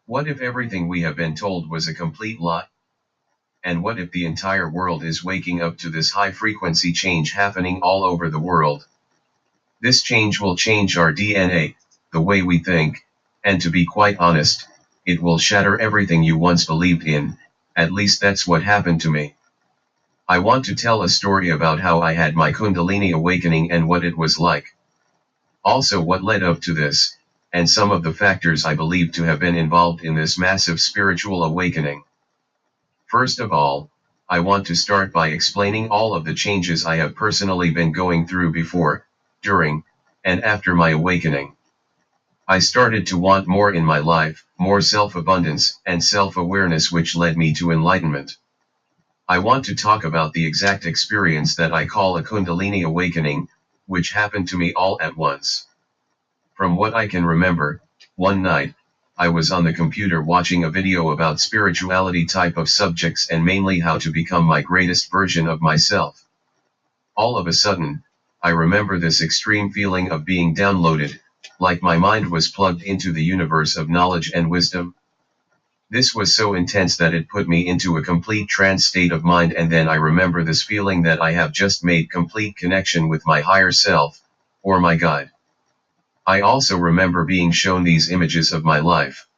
What if everything we have been told was a complete lie? And what if the entire world is waking up to this high-frequency change happening all over the world? This change will change our DNA, the way we think, and to be quite honest, it will shatter everything you once believed in. At least that's what happened to me. I want to tell a story about how I had my Kundalini awakening and what it was like. Also what led up to this, and some of the factors I believe to have been involved in this massive spiritual awakening. First of all, I want to start by explaining all of the changes I have personally been going through before, during, and after my awakening. I started to want more in my life, more self-abundance and self-awareness, which led me to enlightenment. I want to talk about the exact experience that I call a Kundalini awakening, which happened to me all at once. From what I can remember, one night, I was on the computer watching a video about spirituality type of subjects and mainly how to become my greatest version of myself. All of a sudden, I remember this extreme feeling of being downloaded, like my mind was plugged into the universe of knowledge and wisdom. This was so intense that it put me into a complete trance state of mind, and then I remember this feeling that I have just made complete connection with my higher self, or my guide. I also remember being shown these images of my life.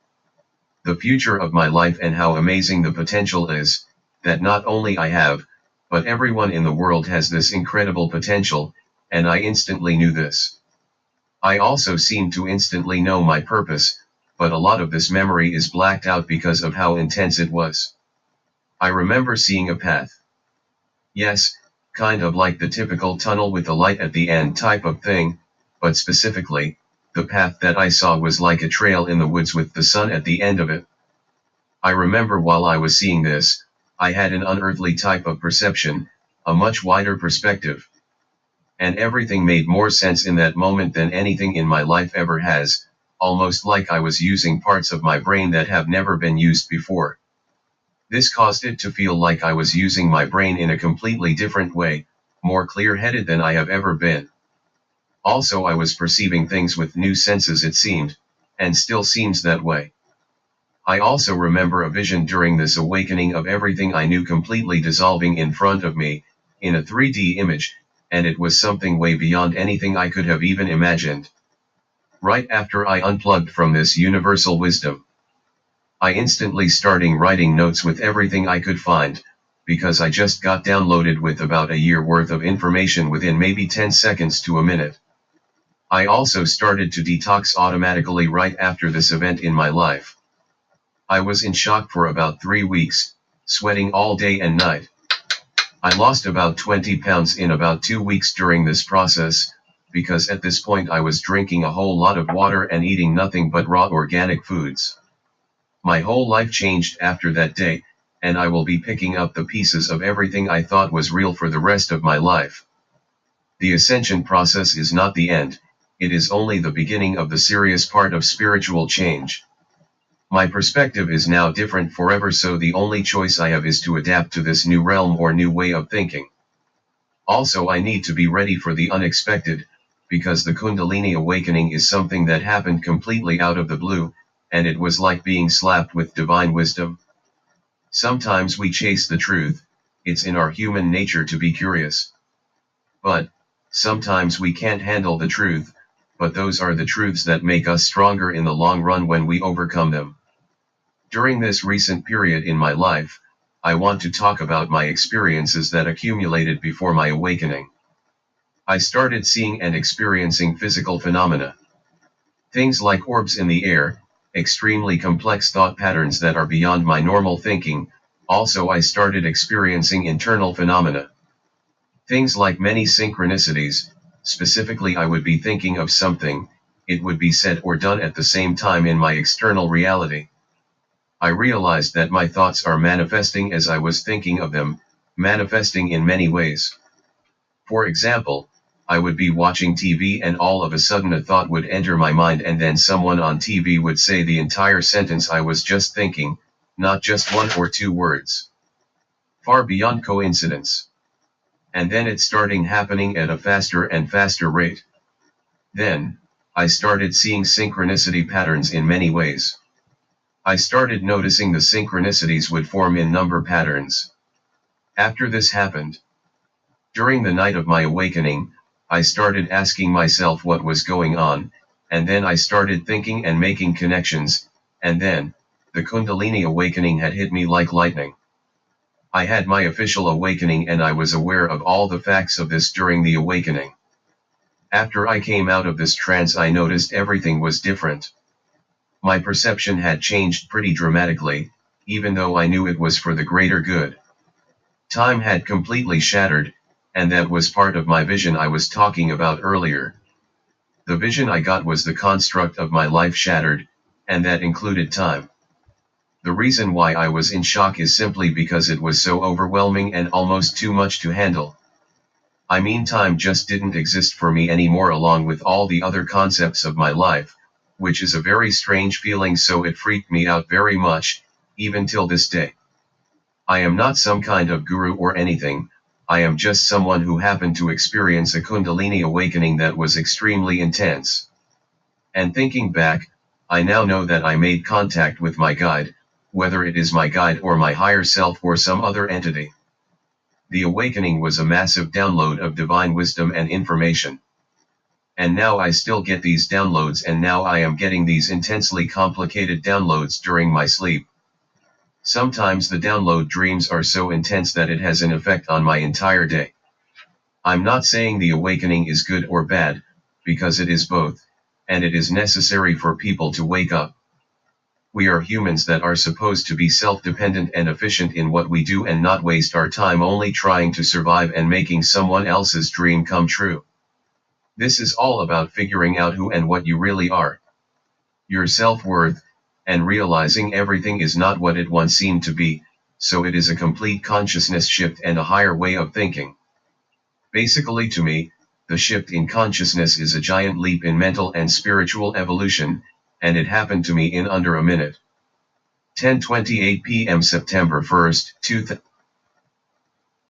The future of my life and how amazing the potential is, that not only I have, but everyone in the world has this incredible potential, and I instantly knew this. I also seemed to instantly know my purpose, but a lot of this memory is blacked out because of how intense it was. I remember seeing a path. Yes, kind of like the typical tunnel with the light at the end type of thing, but specifically, the path that I saw was like a trail in the woods with the sun at the end of it. I remember while I was seeing this, I had an unearthly type of perception, a much wider perspective. And everything made more sense in that moment than anything in my life ever has, almost like I was using parts of my brain that have never been used before. This caused it to feel like I was using my brain in a completely different way, more clear-headed than I have ever been. Also, I was perceiving things with new senses, it seemed, and still seems that way. I also remember a vision during this awakening of everything I knew completely dissolving in front of me, in a 3D image, and it was something way beyond anything I could have even imagined. Right after I unplugged from this universal wisdom, I instantly started writing notes with everything I could find, because I just got downloaded with about a year worth of information within maybe 10 seconds to a minute. I also started to detox automatically right after this event in my life. I was in shock for about 3 weeks, sweating all day and night. I lost about 20 pounds in about 2 weeks during this process, because at this point I was drinking a whole lot of water and eating nothing but raw organic foods. My whole life changed after that day, and I will be picking up the pieces of everything I thought was real for the rest of my life. The ascension process is not the end, it is only the beginning of the serious part of spiritual change. My perspective is now different forever, so the only choice I have is to adapt to this new realm or new way of thinking. Also, I need to be ready for the unexpected, because the Kundalini awakening is something that happened completely out of the blue, and it was like being slapped with divine wisdom. Sometimes we chase the truth, it's in our human nature to be curious. But sometimes we can't handle the truth, but those are the truths that make us stronger in the long run when we overcome them. During this recent period in my life, I want to talk about my experiences that accumulated before my awakening. I started seeing and experiencing physical phenomena. Things like orbs in the air, extremely complex thought patterns that are beyond my normal thinking. Also, I started experiencing internal phenomena. Things like many synchronicities, specifically I would be thinking of something, it would be said or done at the same time in my external reality. I realized that my thoughts are manifesting as I was thinking of them, manifesting in many ways. For example, I would be watching TV and all of a sudden a thought would enter my mind, and then someone on TV would say the entire sentence I was just thinking, not just one or two words. Far beyond coincidence. And then it started happening at a faster and faster rate. Then, I started seeing synchronicity patterns in many ways. I started noticing the synchronicities would form in number patterns. After this happened, during the night of my awakening, I started asking myself what was going on, and then I started thinking and making connections, and then, the Kundalini Awakening had hit me like lightning. I had my official awakening and I was aware of all the facts of this during the awakening. After I came out of this trance, I noticed everything was different. My perception had changed pretty dramatically, even though I knew it was for the greater good. Time had completely shattered, and that was part of my vision I was talking about earlier. The vision I got was the construct of my life shattered, and that included time. The reason why I was in shock is simply because it was so overwhelming and almost too much to handle. I mean, time just didn't exist for me anymore along with all the other concepts of my life, which is a very strange feeling, so it freaked me out very much, even till this day. I am not some kind of guru or anything, I am just someone who happened to experience a Kundalini awakening that was extremely intense. And thinking back, I now know that I made contact with my guide, whether it is my guide or my higher self or some other entity. The awakening was a massive download of divine wisdom and information. And now I still get these downloads, and now I am getting these intensely complicated downloads during my sleep. Sometimes the download dreams are so intense that it has an effect on my entire day. I'm not saying the awakening is good or bad, because it is both, and it is necessary for people to wake up. We are humans that are supposed to be self-dependent and efficient in what we do and not waste our time only trying to survive and making someone else's dream come true. This is all about figuring out who and what you really are. Your self-worth, and realizing everything is not what it once seemed to be, so it is a complete consciousness shift and a higher way of thinking. Basically, to me, the shift in consciousness is a giant leap in mental and spiritual evolution, and it happened to me in under a minute. 10:28 p.m. September 1st, 2000.